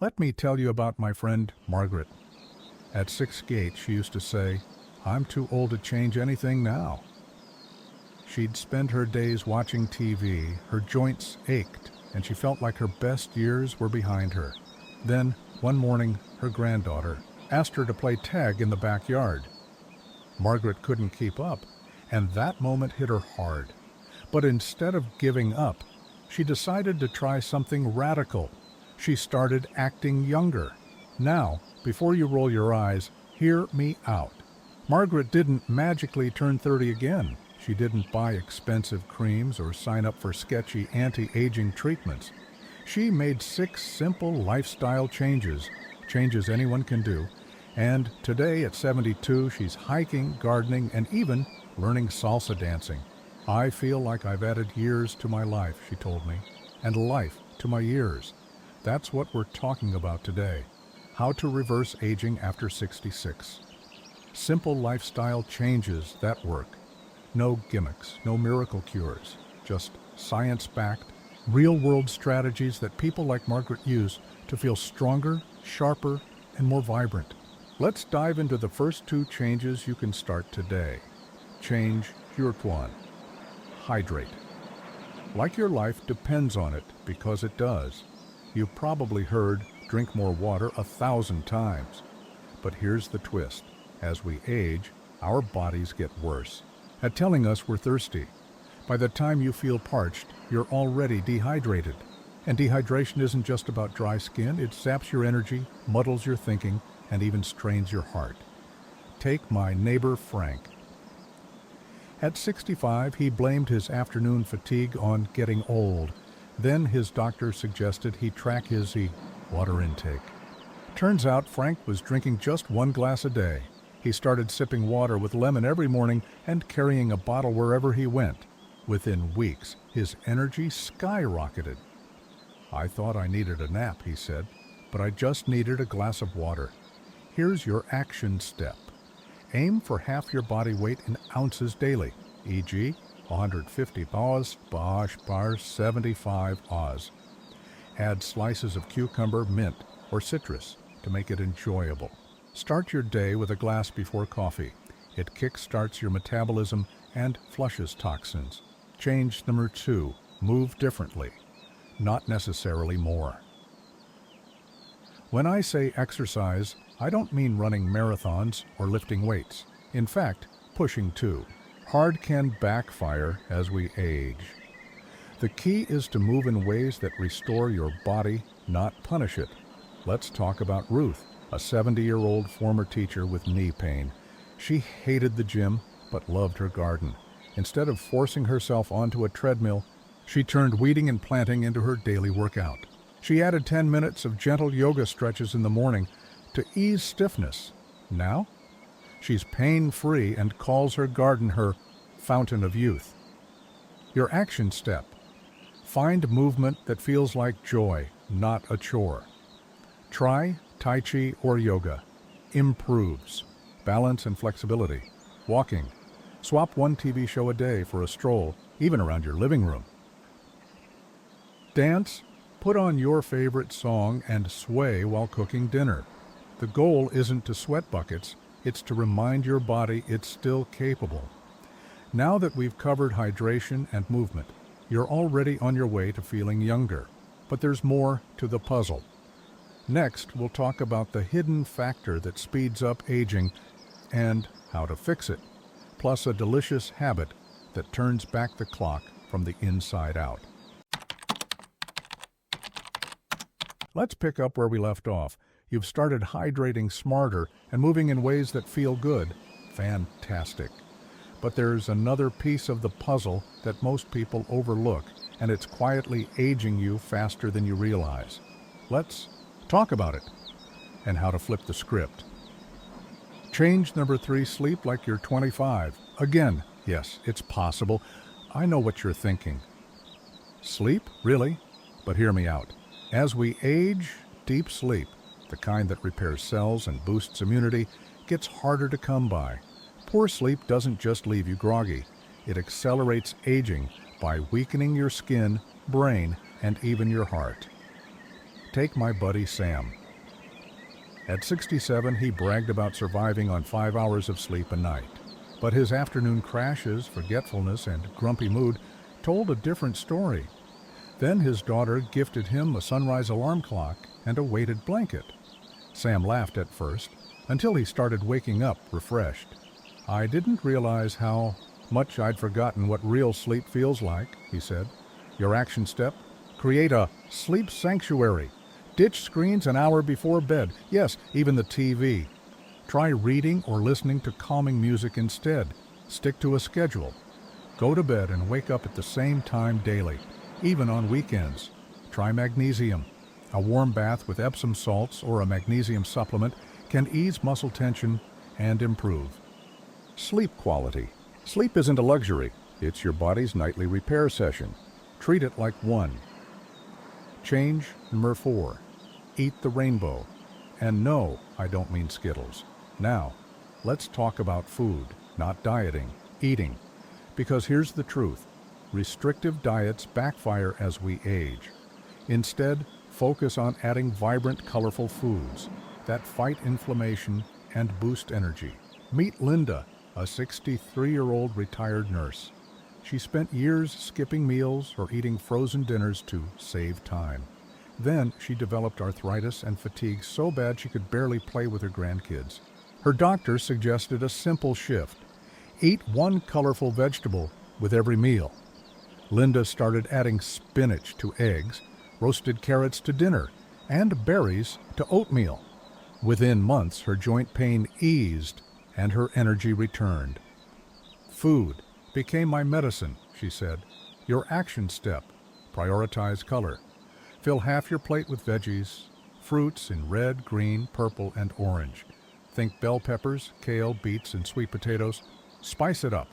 Let me tell you about my friend Margaret. At 6'8", she used to say, "I'm too old to change anything now." She'd spend her days watching TV, her joints ached, and she felt like her best years were behind her. Then, one morning, her granddaughter asked her to play tag in the backyard. Margaret couldn't keep up, and that moment hit her hard. But instead of giving up, she decided to try something radical. She started acting younger. Now, before you roll your eyes, hear me out. Margaret didn't magically turn 30 again. She didn't buy expensive creams or sign up for sketchy anti-aging treatments. She made 6 simple lifestyle changes anyone can do, and today at 72, she's hiking, gardening, and even learning salsa dancing. "I feel like I've added years to my life," she told me, "and life to my years." That's what we're talking about today. How to reverse aging after 66. Simple lifestyle changes that work. No gimmicks, no miracle cures, just science-backed, real-world strategies that people like Margaret use to feel stronger, sharper, and more vibrant. Let's dive into the first 2 changes you can start today. Change your one. Hydrate. Like your life depends on it, because it does. You've probably heard, drink more water 1,000 times. But here's the twist. As we age, our bodies get worse at telling us we're thirsty. By the time you feel parched, you're already dehydrated. And dehydration isn't just about dry skin, it saps your energy, muddles your thinking, and even strains your heart. Take my neighbor Frank. At 65, he blamed his afternoon fatigue on getting old. Then his doctor suggested he track his water intake. Turns out Frank was drinking just 1 glass a day. He started sipping water with lemon every morning and carrying a bottle wherever he went. Within weeks, his energy skyrocketed. "I thought I needed a nap," he said, "but I just needed a glass of water." Here's your action step. Aim for half your body weight in ounces daily, e.g. 150 bars, 75 Oz. Add slices of cucumber, mint, or citrus to make it enjoyable. Start your day with a glass before coffee. It kick-starts your metabolism and flushes toxins. Change number 2, move differently, not necessarily more. When I say exercise, I don't mean running marathons or lifting weights. In fact, pushing too. Hard can backfire as we age. The key is to move in ways that restore your body, not punish it. Let's talk about Ruth, a 70-year-old former teacher with knee pain. She hated the gym, but loved her garden. Instead of forcing herself onto a treadmill, she turned weeding and planting into her daily workout. She added 10 minutes of gentle yoga stretches in the morning to ease stiffness. Now, she's pain-free and calls her garden her fountain of youth. Your action step. Find movement that feels like joy, not a chore. Try Tai Chi or yoga. Improves balance and flexibility. Walking. Swap 1 TV show a day for a stroll, even around your living room. Dance. Put on your favorite song and sway while cooking dinner. The goal isn't to sweat buckets, it's to remind your body it's still capable. Now that we've covered hydration and movement, you're already on your way to feeling younger. But there's more to the puzzle. Next, we'll talk about the hidden factor that speeds up aging and how to fix it, plus a delicious habit that turns back the clock from the inside out. Let's pick up where we left off. You've started hydrating smarter and moving in ways that feel good. Fantastic. But there's another piece of the puzzle that most people overlook, and it's quietly aging you faster than you realize. Let's talk about it and how to flip the script. Change number 3, sleep like you're 25. Again, yes, it's possible. I know what you're thinking. Sleep? Really? But hear me out. As we age, deep sleep, the kind that repairs cells and boosts immunity, gets harder to come by. Poor sleep doesn't just leave you groggy. It accelerates aging by weakening your skin, brain, and even your heart. Take my buddy Sam. At 67, he bragged about surviving on 5 hours of sleep a night. But his afternoon crashes, forgetfulness, and grumpy mood told a different story. Then his daughter gifted him a sunrise alarm clock and a weighted blanket. Sam laughed at first, until he started waking up refreshed. I didn't realize how much I'd forgotten what real sleep feels like, he said. Your action step? Create a sleep sanctuary. Ditch screens an hour before bed. Yes, even the TV. Try reading or listening to calming music instead. Stick to a schedule. Go to bed and wake up at the same time daily, even on weekends. Try magnesium. A warm bath with Epsom salts or a magnesium supplement can ease muscle tension and improve sleep quality. Sleep isn't a luxury. It's your body's nightly repair session. Treat it like one. Change number 4. Eat the rainbow. And no, I don't mean Skittles. Now, let's talk about food, not dieting, eating. Because here's the truth. Restrictive diets backfire as we age. Instead, focus on adding vibrant, colorful foods that fight inflammation and boost energy. Meet Linda, a 63-year-old retired nurse. She spent years skipping meals or eating frozen dinners to save time. Then she developed arthritis and fatigue so bad she could barely play with her grandkids. Her doctor suggested a simple shift. Eat one colorful vegetable with every meal. Linda started adding spinach to eggs, roasted carrots to dinner, and berries to oatmeal. Within months, her joint pain eased and her energy returned. Food became my medicine, she said. Your action step: prioritize color. Fill half your plate with veggies, fruits in red, green, purple, and orange. Think bell peppers, kale, beets, and sweet potatoes. Spice it up.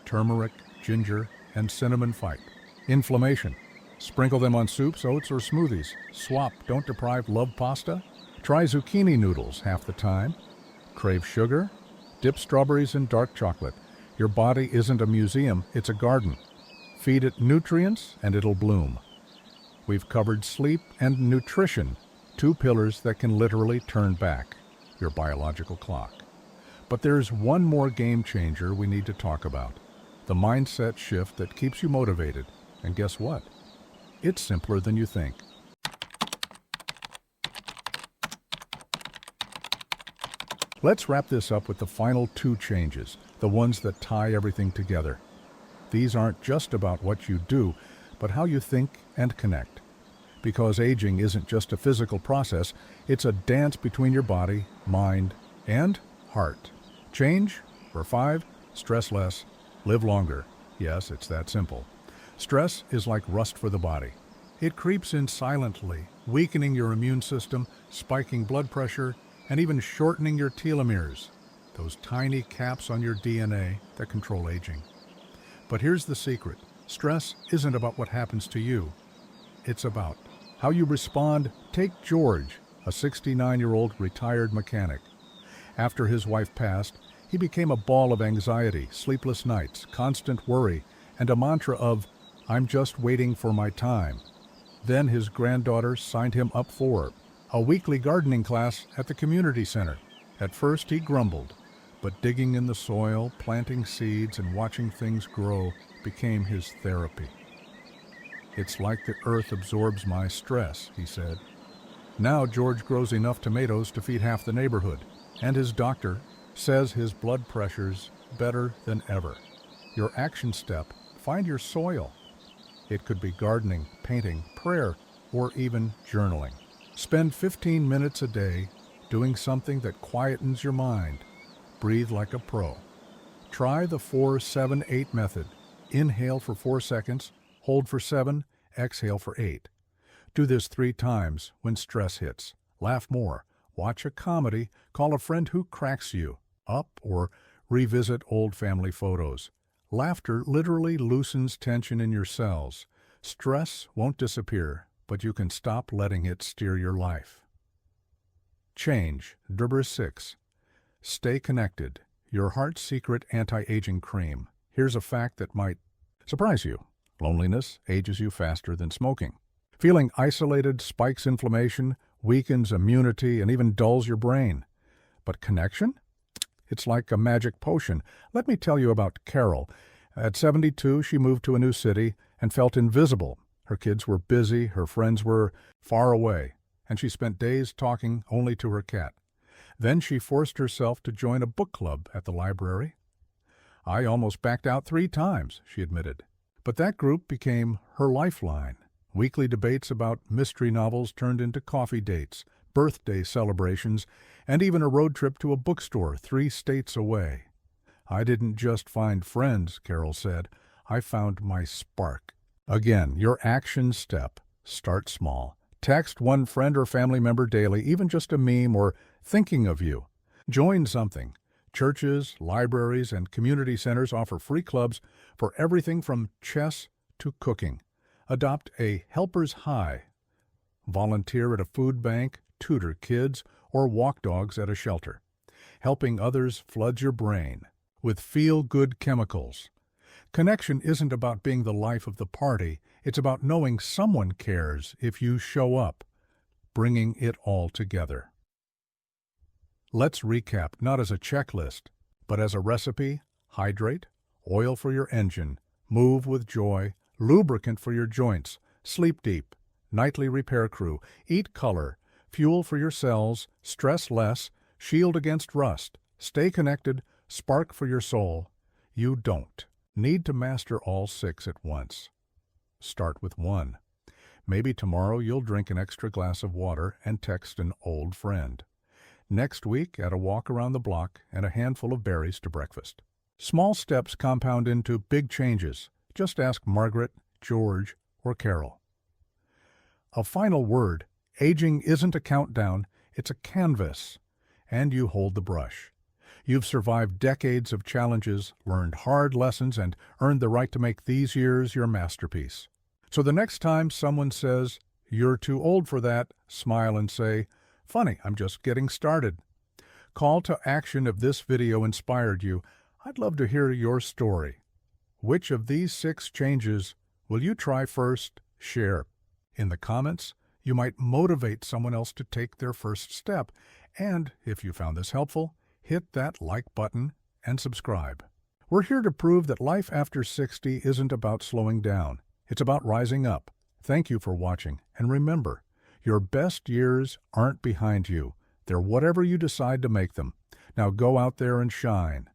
Turmeric, ginger, and cinnamon fight inflammation. Sprinkle them on soups, oats, or smoothies. Swap, don't deprive, love pasta? Try zucchini noodles half the time. Crave sugar? Dip strawberries in dark chocolate. Your body isn't a museum, it's a garden. Feed it nutrients and it'll bloom. We've covered sleep and nutrition, 2 pillars that can literally turn back your biological clock. But there's one more game changer we need to talk about. The mindset shift that keeps you motivated. And guess what? It's simpler than you think. Let's wrap this up with the final 2 changes, the ones that tie everything together. These aren't just about what you do, but how you think and connect. Because aging isn't just a physical process, it's a dance between your body, mind, and heart. Change, for 5, stress less, live longer. Yes, it's that simple. Stress is like rust for the body. It creeps in silently, weakening your immune system, spiking blood pressure, and even shortening your telomeres, those tiny caps on your DNA that control aging. But here's the secret. Stress isn't about what happens to you. It's about how you respond. Take George, a 69-year-old retired mechanic. After his wife passed, he became a ball of anxiety, sleepless nights, constant worry, and a mantra of, "I'm just waiting for my time." Then his granddaughter signed him up for a weekly gardening class at the community center. At first he grumbled, but digging in the soil, planting seeds, and watching things grow became his therapy. "It's like the earth absorbs my stress," he said. Now George grows enough tomatoes to feed half the neighborhood, and his doctor says his blood pressure's better than ever. Your action step: find your soil. It could be gardening, painting, prayer, or even journaling. Spend 15 minutes a day doing something that quietens your mind. Breathe like a pro. Try the 4-7-8 method. Inhale for 4 seconds, hold for 7, exhale for 8. Do this 3 times when stress hits. Laugh more. Watch a comedy. Call a friend who cracks you up, or revisit old family photos. Laughter literally loosens tension in your cells. Stress won't disappear, but you can stop letting it steer your life. Change, number 6. Stay connected. Your heart's secret anti-aging cream. Here's a fact that might surprise you. Loneliness ages you faster than smoking. Feeling isolated spikes inflammation, weakens immunity, and even dulls your brain. But connection? It's like a magic potion. Let me tell you about Carol. At 72, she moved to a new city and felt invisible. Her kids were busy, her friends were far away, and she spent days talking only to her cat. Then she forced herself to join a book club at the library. "I almost backed out 3 times," she admitted. But that group became her lifeline. Weekly debates about mystery novels turned into coffee dates, birthday celebrations, and even a road trip to a bookstore 3 states away. "I didn't just find friends," Carol said. "I found my spark." Again, your action step. Start small. Text one friend or family member daily, even just a meme or thinking of you. Join something. Churches, libraries, and community centers offer free clubs for everything from chess to cooking. Adopt a helper's high. Volunteer at a food bank, tutor kids, or walk dogs at a shelter. Helping others floods your brain with feel-good chemicals. Connection isn't about being the life of the party. It's about knowing someone cares if you show up, bringing it all together. Let's recap, not as a checklist, but as a recipe: hydrate, oil for your engine, move with joy, lubricant for your joints, sleep deep, nightly repair crew, eat color, fuel for your cells, stress less, shield against rust, stay connected, spark for your soul. You don't need to master all 6 at once. Start with 1. Maybe tomorrow you'll drink an extra glass of water and text an old friend. Next week, add a walk around the block and a handful of berries to breakfast. Small steps compound into big changes. Just ask Margaret, George, or Carol. A final word: aging isn't a countdown, it's a canvas, and you hold the brush. You've survived decades of challenges, learned hard lessons, and earned the right to make these years your masterpiece. So the next time someone says, "You're too old for that," smile and say, "Funny, I'm just getting started." Call to action: if this video inspired you, I'd love to hear your story. Which of these 6 changes will you try first? Share. In the comments, you might motivate someone else to take their first step. And if you found this helpful, hit that like button and subscribe. We're here to prove that life after 60 isn't about slowing down. It's about rising up. Thank you for watching, and remember, your best years aren't behind you. They're whatever you decide to make them. Now go out there and shine.